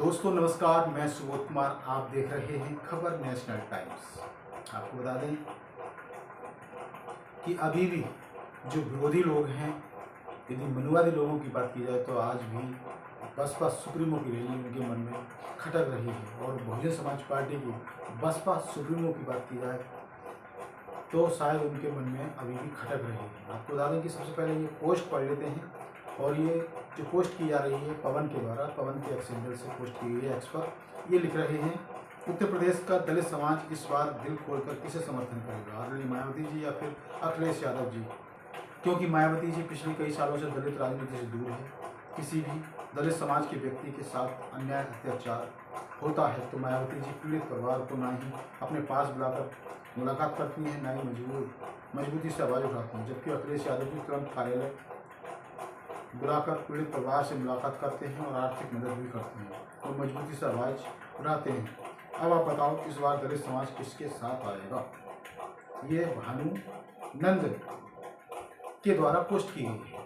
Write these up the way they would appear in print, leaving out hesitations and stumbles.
दोस्तों नमस्कार, मैं सुबोध कुमार। आप देख रहे हैं खबर नेशनल टाइम्स। आपको बता दें कि अभी भी जो विरोधी लोग हैं, यदि मनुवादी लोगों की बात की जाए तो आज भी बसपा सुप्रीमो की रैली उनके मन में खटक रही है। और बहुजन समाज पार्टी की बसपा सुप्रीमो की बात की जाए तो शायद उनके मन में अभी भी खटक रही है। आपको बता दें कि सबसे पहले ये पोस्ट पढ़ लेते हैं। और ये जो पोस्ट की जा रही है पवन के द्वारा, पवन के एक्स हैंडल से पोस्ट की गई है एक्स पर। ये लिख रहे हैं, उत्तर प्रदेश का दलित समाज इस बार दिल खोलकर किसे समर्थन करेगा, आदरणीय मायावती जी या फिर अखिलेश यादव जी। क्योंकि मायावती जी पिछले कई सालों से दलित राजनीति से दूर है। किसी भी दलित समाज के व्यक्ति के साथ अन्याय अत्याचार होता है तो मायावती जी पीड़ित परिवार को ना ही अपने पास बुलाकर मुलाकात करती हैं, ना ही मजबूती से आवाज़ उठाती हैं। जबकि अखिलेश यादव जी तुरंत कार्यालय बुलाकर पीड़ित परिवार से मुलाकात करते हैं और आर्थिक मदद भी करते हैं और मजबूती से आवाज़ उठाते हैं। अब आप बताओ इस बार दलित समाज किसके साथ आएगा। ये भानु नंद के द्वारा पोस्ट की गई है।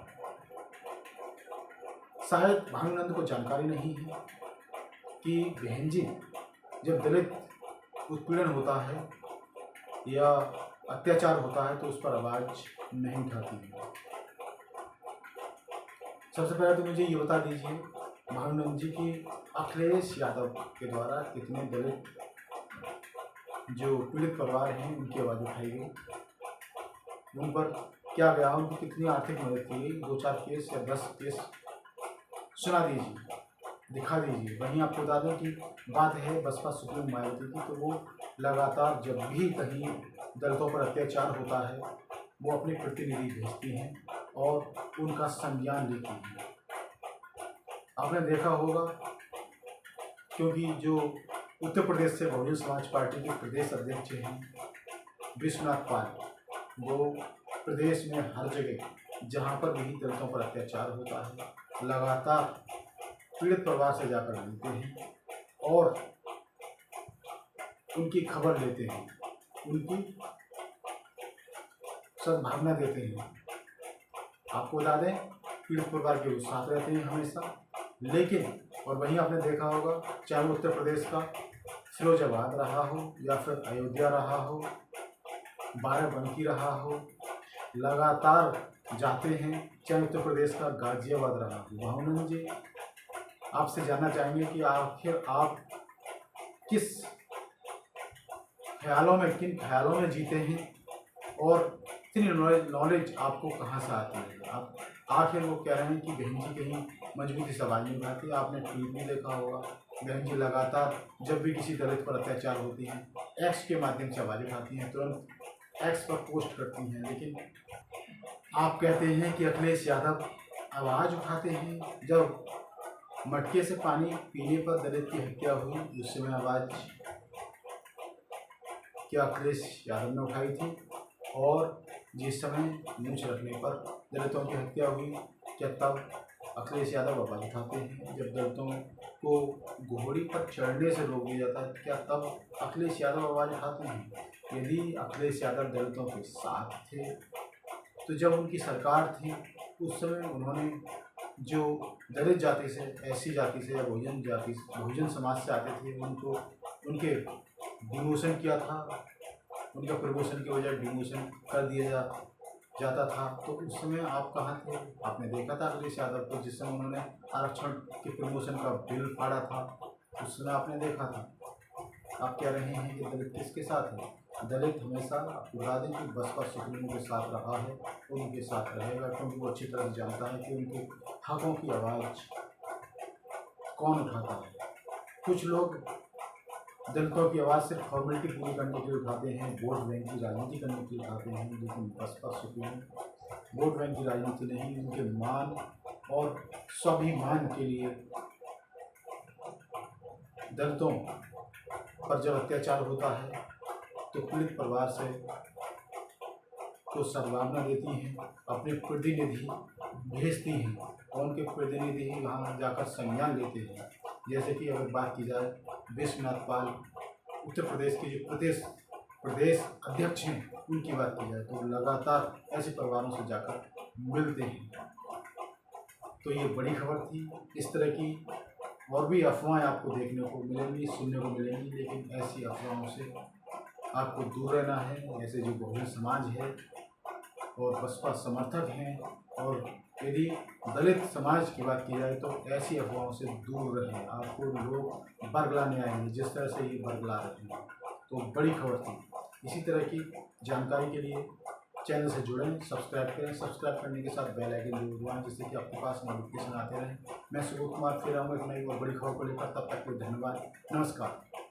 शायद भानुनंद को जानकारी नहीं है कि बहन जी जब दलित उत्पीड़न होता है या अत्याचार होता है तो उस पर आवाज़ नहीं उठाती है। सबसे पहले तो मुझे ये बता दीजिए भानुनंद जी की अखिलेश यादव के द्वारा कितने दलित जो पीड़ित परिवार हैं उनकी आवाज़ उठाई गई, उन पर क्या गया, उनकी कितनी आर्थिक मदद की गई। 2-4 केस या 10 केस सुना दीजिए, दिखा दीजिए। वहीं आपको बता दें कि बात है बसपा सुप्रीमो मायावती की, तो वो लगातार जब भी कहीं दलितों पर अत्याचार होता है वो अपने प्रतिनिधि भेजती हैं और उनका संज्ञान लेती हैं। आपने देखा होगा क्योंकि जो उत्तर प्रदेश से बहुजन समाज पार्टी के प्रदेश अध्यक्ष हैं विश्वनाथ पाल, वो प्रदेश में हर जगह जहाँ पर भी दलितों पर अत्याचार होता है लगातार पीड़ित परिवार से जाकर मिलते हैं और उनकी खबर लेते हैं, उनकी सद्भावना देते हैं। आपको बता दें पीड़ित परिवार के साथ रहते हैं हमेशा। लेकिन और वहीं आपने देखा होगा चाहे वो उत्तर प्रदेश का फिरोजाबाद रहा हो या फिर अयोध्या रहा हो, बाराबंकी रहा हो, लगातार जाते हैं। चाहे उत्तर प्रदेश का गाजियाबाद रहा हो। भानुनंद जी आपसे जानना चाहेंगे कि आखिर आप किस ख्यालों में, किन ख्यालों में जीते हैं और इतनी नॉलेज आपको कहाँ से आती है। आप आखिर वो कह रहे हैं कि बहन जी कहीं मजबूती से आवाज़ नहीं उठाती। आपने ट्वीट भी देखा होगा, बहन जी लगातार जब भी किसी दलित पर अत्याचार होती हैं एक्स के माध्यम से आवाज़ उठाती हैं, तुरंत एक्स पर पोस्ट करती हैं। लेकिन आप कहते हैं कि अखिलेश यादव आवाज़ उठाते हैं। जब मटके से पानी पीने पर दलित की हत्या हुई उस समय आवाज़ क्या अखिलेश यादव ने उठाई थी? और जिस समय मूंछ रखने पर दलितों की हत्या हुई क्या तब अखिलेश यादव आवाज़ उठाते हैं? जब दलितों को घोड़ी पर चढ़ने से रोक दिया जाता है क्या तब अखिलेश यादव आवाज़ उठाते हैं? यदि अखिलेश यादव दलितों के साथ थे तो जब उनकी सरकार थी उस समय उन्होंने जो दलित जाति से, ऐसी जाति से या बहुजन समाज से आते थे उनको उनके डिमोशन किया था, उनका प्रमोशन की वजह डिमोशन कर दिया जाता था। तो उस समय आप कहाँ थे? आपने देखा था अखिलेश यादव को जिस समय उन्होंने आरक्षण के प्रमोशन का बिल फाड़ा था, उस समय आपने देखा था। आप कह रहे हैं कि दलित किसके साथ है? दलित हमेशा बता दें कि बसपा सुप्रीमो के साथ रहा है, उनके साथ रहेगा, क्योंकि वो अच्छी तरह से जानता है कि उनके हकों की आवाज़ कौन उठाता है। कुछ लोग दलितों की आवाज़ सिर्फ फॉर्मेलिटी पूरी करने के लिए उठाते हैं, वोट बैंक की राजनीति करने के लिए उठाते हैं। लेकिन बसपा सुप्रीमो वोट बैंक की राजनीति नहीं, उनके मान और स्वाभिमान के लिए दलितों पर जब अत्याचार होता है तो पीड़ित परिवार से को सद्भावना देती हैं, अपने प्रतिनिधि भेजती हैं और उनके प्रतिनिधि ही वहाँ जाकर संज्ञान लेते हैं। जैसे कि अगर बात की जाए विश्वनाथ पाल उत्तर प्रदेश के जो प्रदेश अध्यक्ष हैं उनकी बात की जाए तो लगातार ऐसे परिवारों से जाकर मिलते हैं। तो ये बड़ी खबर थी। इस तरह की और भी अफवाहें आपको देखने को मिलेंगी, सुनने को मिलेंगी, लेकिन ऐसी अफवाहों से आपको दूर रहना है। ऐसे जो बहुजन समाज है और बसपा समर्थक हैं, और यदि दलित समाज की बात की जाए तो ऐसी अफवाहों से दूर रहें। आपको लोग बरगलाने आएंगे जिस तरह से ये बरगला रहे हैं। तो बड़ी खबर थी। इसी तरह की जानकारी के लिए चैनल से जुड़ें, सब्सक्राइब करें। सब्सक्राइब करने के साथ बेल आइकन जरूर दबाएं, जिससे कि आपके पास नोटिफिकेशन आते रहें। मैं सुबोध कुमार फिर आऊँगा एक नई और बड़ी खबर को लेकर। तब तक के लिए धन्यवाद, नमस्कार।